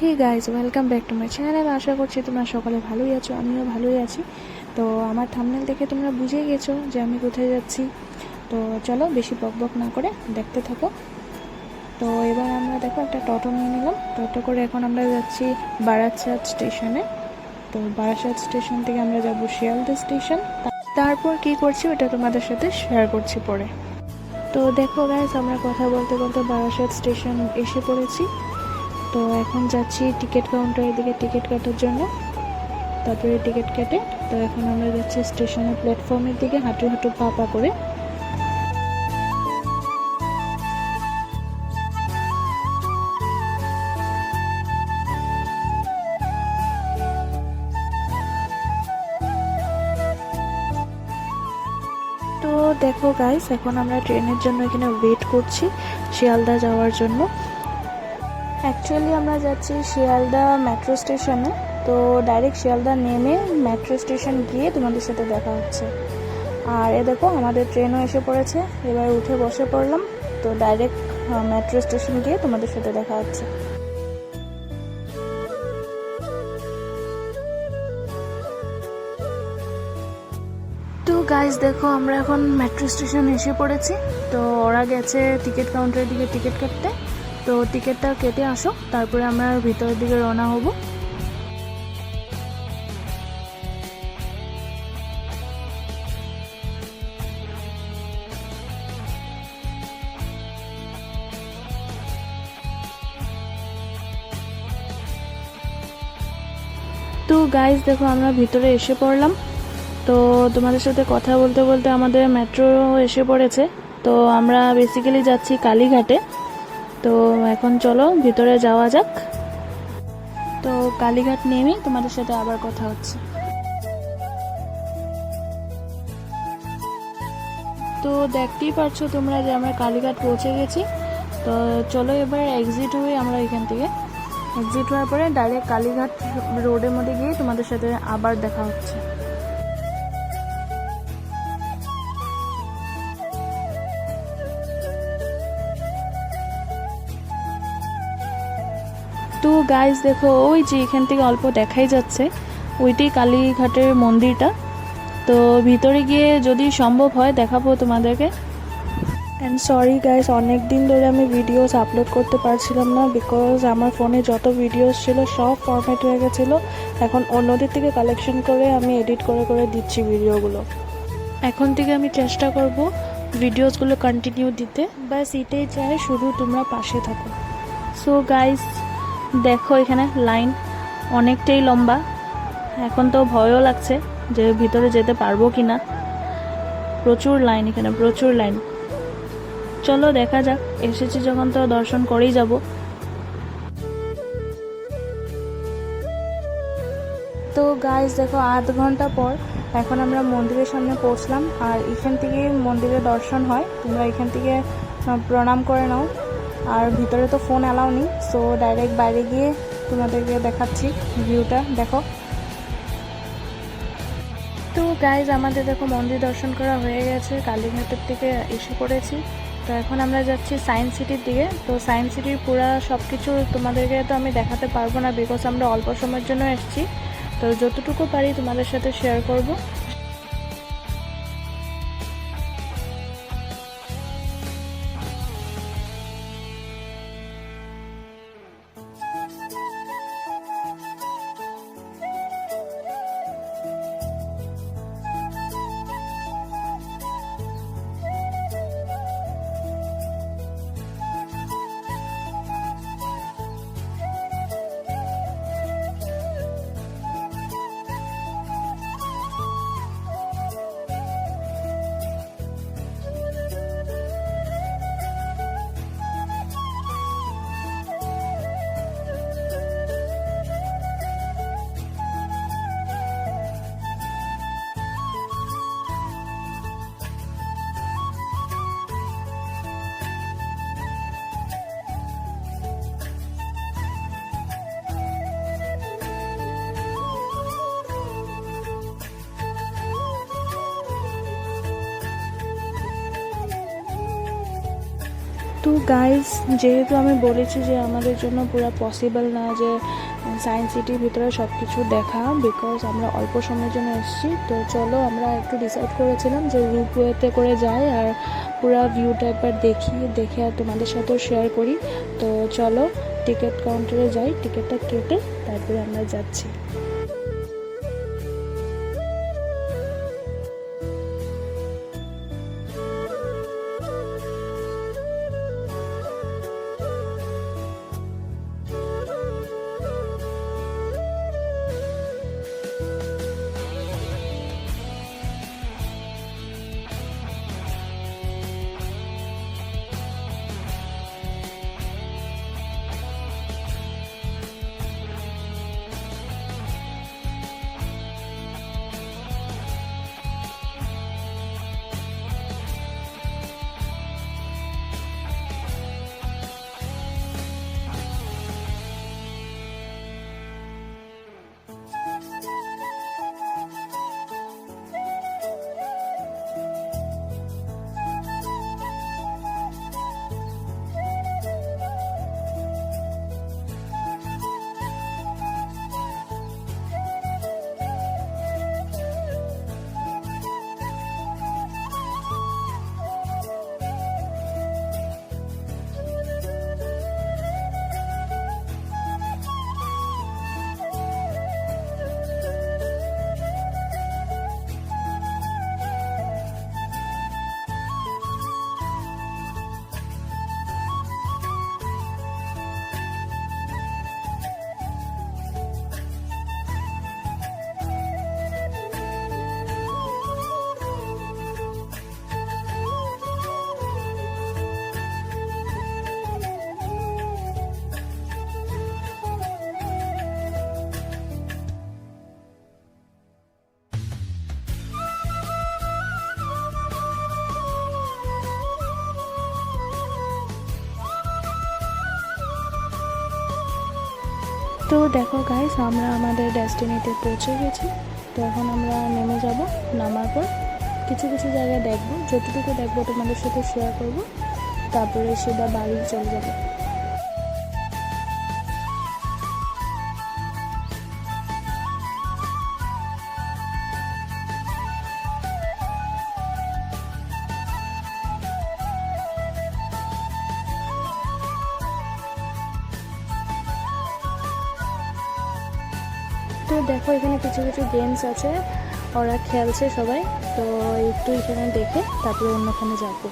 Hey guys, welcome back to my channel. আশা করছি তোমরা সকলে ভালোই আছো, আমিও ভালোই আছি। তো আমার থাম্বনেল দেখে তোমরা বুঝে গেছো যে আমি কোথায় যাচ্ছি। তো চলো বেশি বকবক না করে দেখতে থাকো। তো এবার আমরা দেখো একটা টোটো নিয়ে নিলাম। টোটো করে এখন আমরা যাচ্ছি বারাসাত স্টেশনে। তো বারাসাত স্টেশন থেকে আমরা যাব শিয়ালদা স্টেশন। তারপর কি করছি ওটা তোমাদের সাথে শেয়ার করছি পরে। তো দেখো গাইজ, আমরা কথা বলতে বলতে বারাসাত স্টেশন এসে পড়েছি। তো এখন যাচ্ছি টিকিট কাউন্টারের দিকে টিকিট কাটার জন্য। তারপরে টিকিট কেটে তো এখন আমরা যাচ্ছি স্টেশনের প্ল্যাটফর্মের দিকে হাঁটু হাঁটু পা পা করে। তো দেখো গাইস, এখন আমরা ট্রেনের জন্য এখানে ওয়েট করছি শিয়ালদা যাওয়ার জন্য। অ্যাকচুয়ালি আমরা যাচ্ছি শিয়ালদা মেট্রো স্টেশনে। তো ডাইরেক্ট শিয়ালদা নেমে মেট্রো স্টেশন গিয়ে তোমাদের সাথে দেখা হচ্ছে। আর এ দেখো আমাদের ট্রেনও এসে পড়েছে, এবার উঠে বসে পড়লাম। তো ডাইরেক্ট মেট্রো স্টেশন গিয়ে তোমাদের সাথে দেখা হচ্ছে। তো গাইজ দেখো, আমরা এখন মেট্রো স্টেশন এসে পড়েছি। তো ওরা গেছে টিকিট কাউন্টারের দিকে টিকিট কাটতে। তো টিকিটটা কেটে আসো, তারপরে আমরা ভিতরের দিকে রওনা হব। তো গাইজ দেখো, আমরা ভিতরে এসে পড়লাম। তো তোমাদের সাথে কথা বলতে বলতে আমাদের মেট্রো এসে পড়েছে। তো আমরা বেসিক্যালি যাচ্ছি কালীঘাটে। তো এখন চলো ভিতরে যাওয়া যাক। তো কালীঘাট নেমেই তোমাদের সাথে আবার কথা হচ্ছে। তো দেখতেই পারছো তোমরা যে আমরা কালীঘাট পৌঁছে গেছি। তো চলো এবার এক্সিট হয়ে আমরা এখান থেকে এক্সিট হওয়ার পরে ডাইরেক্ট কালীঘাট রোডের মধ্যে গিয়ে তোমাদের সাথে আবার দেখা হচ্ছে। তো গাইজ দেখো, ওই যে এখান থেকে অল্প দেখাই যাচ্ছে ওইটাই কালীঘাটের মন্দিরটা। তো ভিতরে গিয়ে যদি সম্ভব হয় দেখাবো তোমাদেরকে। অ্যান্ড সরি গাইজ, অনেক দিন ধরে আমি ভিডিওস আপলোড করতে পারছিলাম না, বিকজ আমার ফোনে যত ভিডিওস ছিল সব ফরম্যাট হয়ে গেছিলো। এখন অন্যদের থেকে কালেকশন করে আমি এডিট করে করে দিচ্ছি ভিডিওগুলো। এখন থেকে আমি চেষ্টা করব ভিডিওসগুলো কন্টিনিউ দিতে। ব্যাস এটাই চাই, শুধু তোমরা পাশে থাকো। সো গাইজ দেখো, এখানে লাইন অনেকটাই লম্বা। এখন তো ভয়ও লাগছে যে ভিতরে যেতে পারবো কি না। প্রচুর লাইন, এখানে প্রচুর লাইন। চলো দেখা যাক, এসেছি যখন তো দর্শন করেই যাব। তো গাইজ দেখো, আধ ঘন্টা পর এখন আমরা মন্দিরের সামনে পৌঁছলাম। আর এখান থেকে মন্দিরে দর্শন হয়, তোমরা এখান থেকে প্রণাম করে নাও। আর ভিতরে তো ফোন অ্যালাউ নেই, সো ডাইরেক্ট বাইরে গিয়ে তোমাদেরকে দেখাচ্ছি ভিউটা দেখো। তো গাইজ আমাদের দেখো মন্দির দর্শন করা হয়ে গেছে, কালীঘাটের থেকে এসে পড়েছি। তো এখন আমরা যাচ্ছি সায়েন্স সিটির দিকে। তো সায়েন্স সিটির পুরা সব কিছু তোমাদেরকে তো আমি দেখাতে পারবো না, বিকজ আমরা অল্প সময়ের জন্য এসেছি। তো যতটুকু পারি তোমাদের সাথে শেয়ার করব। তো গাইস, যেহেতু আমি বলেছি যে আমাদের জন্য পুরো পসিবল না যে সায়েন্স সিটির ভিতরে সব কিছু দেখা, বিকজ আমরা অল্প সময়ের জন্য এসেছি। তো চলো, আমরা একটু ডিসাইড করেছিলাম যে রুপওয়েতে করে যাই আর পুরো ভিউটা একবার দেখে আর তোমাদের সাথেও শেয়ার করি। তো চলো টিকিট কাউন্টারে যাই, টিকিটটা কেটে তারপরে আমরা যাচ্ছি। তো দেখো গাইস, আমরা আমাদের ডেস্টিনিতে পৌঁছে গেছি। তো এখন আমরা নেমে যাব। নামার পর কিছু কিছু জায়গা দেখবো, যতটুকু দেখবো তোমাদের সাথে শেয়ার করব, তারপরে সেটা বাড়ি চলে যাবো। তো দেখো, এখানে কিছু কিছু গেমস আছে, ওরা খেলছে সবাই। তো একটু এখানে দেখে তারপরে অন্যখানে যাবো।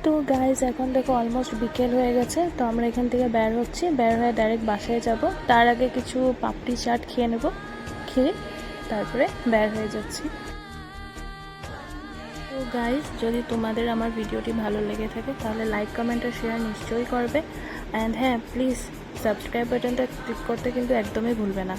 তো গাইজ এখন দেখো অলমোস্ট বিকেল হয়ে গেছে, তো আমরা এখান থেকে বের হচ্ছি, বের হয়ে ডাইরেক্ট বাসায় যাব। তার আগে কিছু পাপড়ি চাট খেয়ে নেব, খেয়ে তারপরে বের হয়ে যাচ্ছি। তো গাইজ যদি তোমাদের আমার ভিডিওটি ভালো লেগে থাকে তাহলে লাইক কমেন্ট আর শেয়ার নিশ্চয়ই করবে। অ্যান্ড হ্যাঁ, প্লিজ সাবস্ক্রাইব বাটনটা ক্লিক করতে কিন্তু একদমই ভুলবে না।